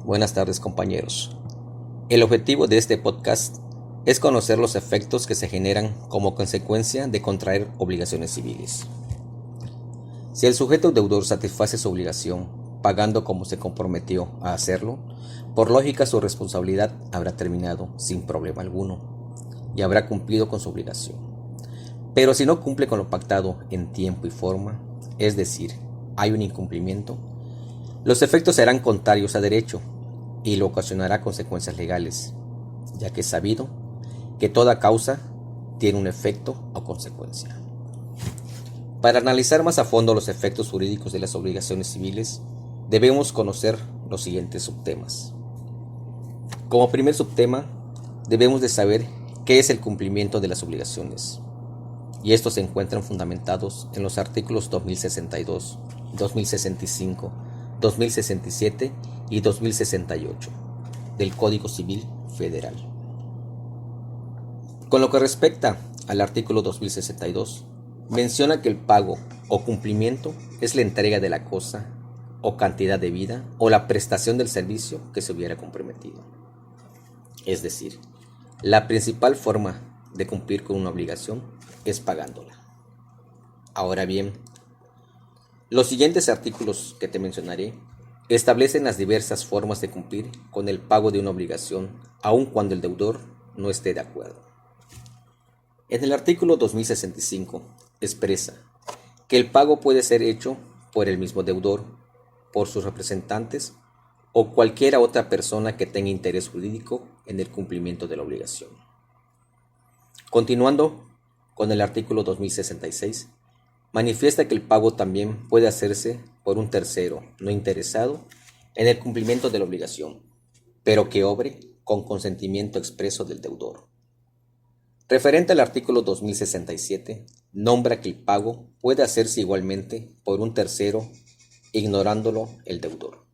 Buenas tardes, compañeros. El objetivo de este podcast es conocer los efectos que se generan como consecuencia de contraer obligaciones civiles. Si el sujeto deudor satisface su obligación pagando como se comprometió a hacerlo, por lógica su responsabilidad habrá terminado sin problema alguno y habrá cumplido con su obligación. Pero si no cumple con lo pactado en tiempo y forma, es decir, hay un incumplimiento, los efectos serán contrarios a derecho y lo ocasionará consecuencias legales, ya que es sabido que toda causa tiene un efecto o consecuencia. Para analizar más a fondo los efectos jurídicos de las obligaciones civiles, debemos conocer los siguientes subtemas. Como primer subtema, debemos de saber qué es el cumplimiento de las obligaciones, y estos se encuentran fundamentados en los artículos 2062, 2065, 2067 y 2068 del Código Civil Federal. Con lo que respecta al artículo 2062, menciona que el pago o cumplimiento es la entrega de la cosa o cantidad debida o la prestación del servicio que se hubiera comprometido. Es decir, la principal forma de cumplir con una obligación es pagándola. Ahora bien, los siguientes artículos que te mencionaré establecen las diversas formas de cumplir con el pago de una obligación, aun cuando el deudor no esté de acuerdo. En el artículo 2065 expresa que el pago puede ser hecho por el mismo deudor, por sus representantes o cualquiera otra persona que tenga interés jurídico en el cumplimiento de la obligación. Continuando con el artículo 2066, manifiesta que el pago también puede hacerse por un tercero no interesado en el cumplimiento de la obligación, pero que obre con consentimiento expreso del deudor. Referente al artículo 2067, nombra que el pago puede hacerse igualmente por un tercero ignorándolo el deudor.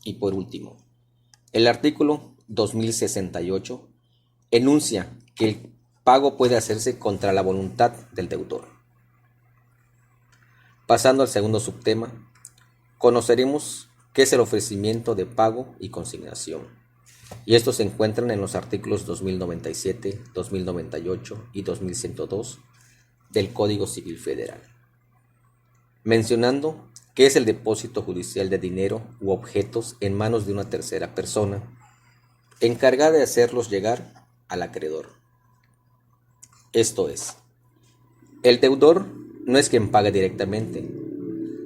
Y por último, el artículo 2068 enuncia que el pago puede hacerse contra la voluntad del deudor. Pasando al segundo subtema, conoceremos qué es el ofrecimiento de pago y consignación, y estos se encuentran en los artículos 2097, 2098 y 2102 del Código Civil Federal, mencionando qué es el depósito judicial de dinero u objetos en manos de una tercera persona, encargada de hacerlos llegar al acreedor. Esto es, el deudor no es quien paga directamente,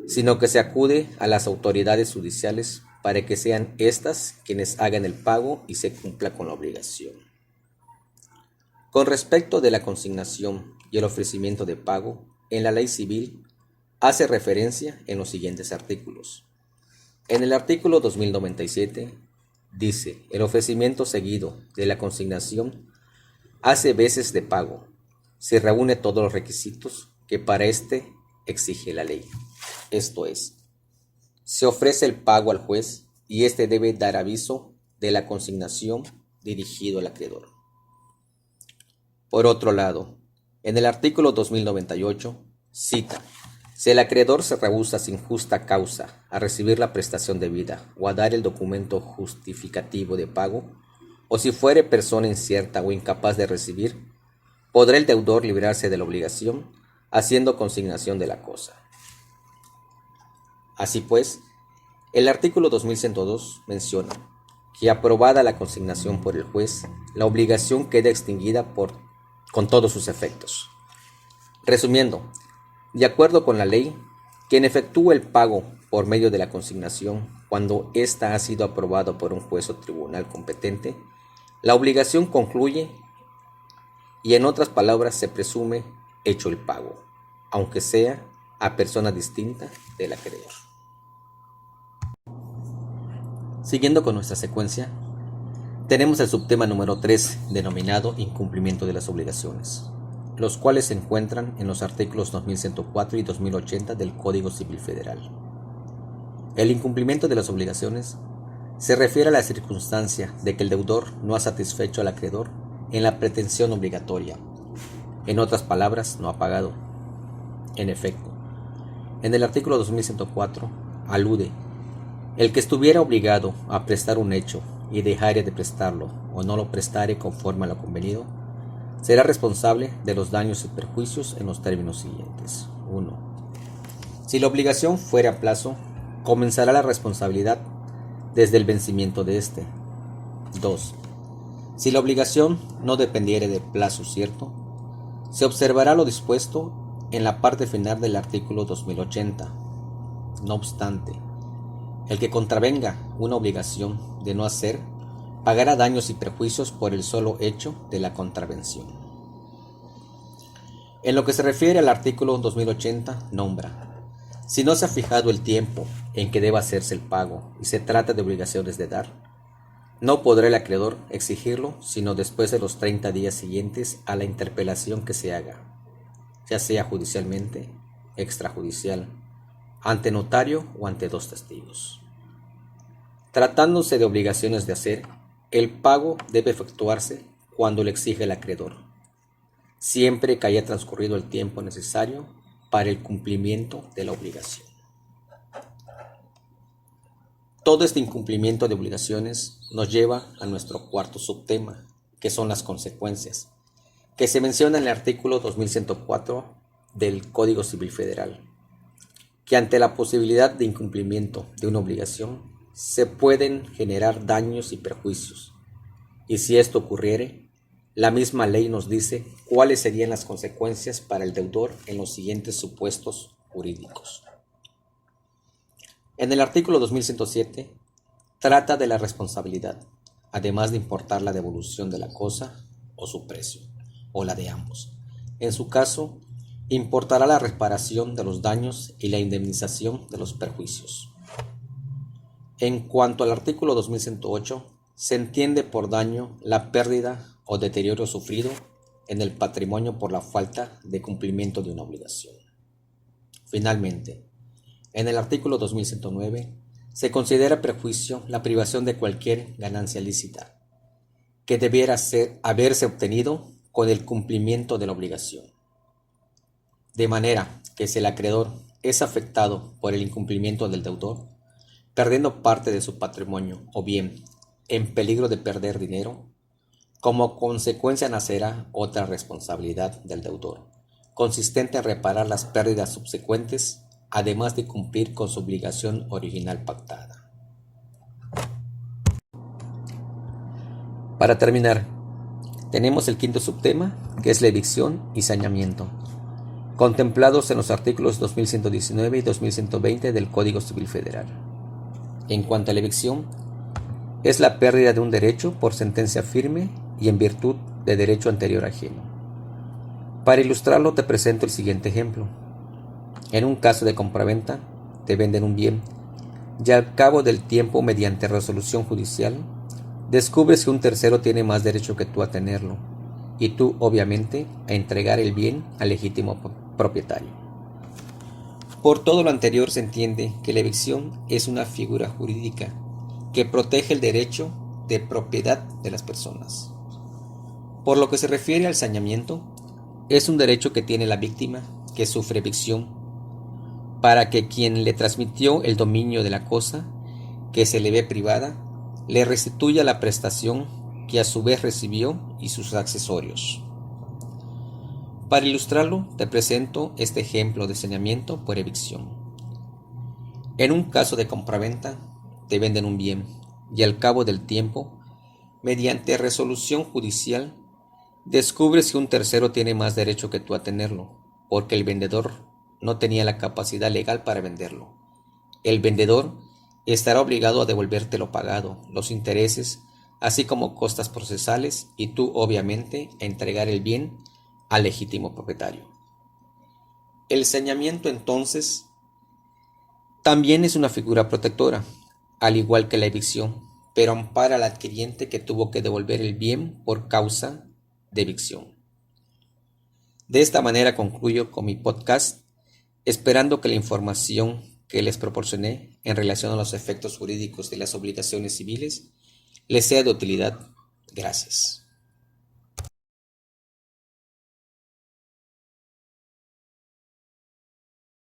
sino que se acude a las autoridades judiciales para que sean éstas quienes hagan el pago y se cumpla con la obligación. Con respecto de la consignación y el ofrecimiento de pago, en la ley civil hace referencia en los siguientes artículos. En el artículo 2097 dice, el ofrecimiento seguido de la consignación hace veces de pago, si reúne todos los requisitos que para este exige la ley. Esto es, se ofrece el pago al juez y éste debe dar aviso de la consignación dirigido al acreedor. Por otro lado, en el artículo 2098 cita, si el acreedor se rehúsa sin justa causa a recibir la prestación debida o a dar el documento justificativo de pago, o si fuere persona incierta o incapaz de recibir, podrá el deudor librarse de la obligación haciendo consignación de la cosa. Así pues, el artículo 2102 menciona que aprobada la consignación por el juez, la obligación queda extinguida con todos sus efectos. Resumiendo, de acuerdo con la ley, quien efectúa el pago por medio de la consignación, cuando ésta ha sido aprobada por un juez o tribunal competente, la obligación concluye y en otras palabras se presume hecho el pago, aunque sea a persona distinta del acreedor. Siguiendo con nuestra secuencia, tenemos el subtema número 3, denominado incumplimiento de las obligaciones, los cuales se encuentran en los artículos 2104 y 2080 del Código Civil Federal. El incumplimiento de las obligaciones se refiere a la circunstancia de que el deudor no ha satisfecho al acreedor en la pretensión obligatoria, en otras palabras, no ha pagado. En efecto, en el artículo 2104 alude El que estuviera obligado a prestar un hecho y dejare de prestarlo o no lo prestare conforme a lo convenido, será responsable de los daños y perjuicios en los términos siguientes. 1. Si la obligación fuera a plazo, comenzará la responsabilidad desde el vencimiento de éste. 2. Si la obligación no dependiere del plazo cierto, se observará lo dispuesto en la parte final del artículo 2080. No obstante, el que contravenga una obligación de no hacer, pagará daños y perjuicios por el solo hecho de la contravención. En lo que se refiere al artículo 2080, nombra: si no se ha fijado el tiempo en que deba hacerse el pago y se trata de obligaciones de dar, no podrá el acreedor exigirlo sino después de los 30 días siguientes a la interpelación que se haga, ya sea judicialmente, extrajudicial, ante notario o ante 2 testigos. Tratándose de obligaciones de hacer, el pago debe efectuarse cuando lo exige el acreedor, siempre que haya transcurrido el tiempo necesario para el cumplimiento de la obligación. Todo este incumplimiento de obligaciones nos lleva a nuestro cuarto subtema, que son las consecuencias, que se menciona en el artículo 2104 del Código Civil Federal, que ante la posibilidad de incumplimiento de una obligación se pueden generar daños y perjuicios, y si esto ocurriere, la misma ley nos dice cuáles serían las consecuencias para el deudor en los siguientes supuestos jurídicos. En el artículo 2107 trata de la responsabilidad, además de importar la devolución de la cosa o su precio, o la de ambos. En su caso, importará la reparación de los daños y la indemnización de los perjuicios. En cuanto al artículo 2108, se entiende por daño la pérdida o deterioro sufrido en el patrimonio por la falta de cumplimiento de una obligación. Finalmente, en el artículo 2109 se considera perjuicio la privación de cualquier ganancia lícita que debiera haberse obtenido con el cumplimiento de la obligación. De manera que si el acreedor es afectado por el incumplimiento del deudor, perdiendo parte de su patrimonio o bien en peligro de perder dinero, como consecuencia nacerá otra responsabilidad del deudor, consistente en reparar las pérdidas subsecuentes, además de cumplir con su obligación original pactada. Para terminar, tenemos el quinto subtema, que es la evicción y saneamiento, contemplados en los artículos 2119 y 2120 del Código Civil Federal. En cuanto a la evicción, es la pérdida de un derecho por sentencia firme y en virtud de derecho anterior ajeno. Para ilustrarlo te presento el siguiente ejemplo. En un caso de compraventa, te venden un bien y al cabo del tiempo, mediante resolución judicial, descubres que un tercero tiene más derecho que tú a tenerlo y tú, obviamente, a entregar el bien al legítimo propietario. Por todo lo anterior se entiende que la evicción es una figura jurídica que protege el derecho de propiedad de las personas. Por lo que se refiere al saneamiento, es un derecho que tiene la víctima que sufre evicción para que quien le transmitió el dominio de la cosa que se le ve privada le restituya la prestación que a su vez recibió y sus accesorios. Para ilustrarlo, te presento este ejemplo de saneamiento por evicción. En un caso de compraventa, te venden un bien y al cabo del tiempo, mediante resolución judicial, descubres que un tercero tiene más derecho que tú a tenerlo, porque el vendedor no tenía la capacidad legal para venderlo. El vendedor estará obligado a devolverte lo pagado, los intereses, así como costas procesales, y tú, obviamente, a entregar el bien al legítimo propietario. El saneamiento, entonces, también es una figura protectora, al igual que la evicción, pero ampara al adquiriente que tuvo que devolver el bien por causa de evicción. De esta manera concluyo con mi podcast, esperando que la información que les proporcioné en relación a los efectos jurídicos de las obligaciones civiles les sea de utilidad. Gracias.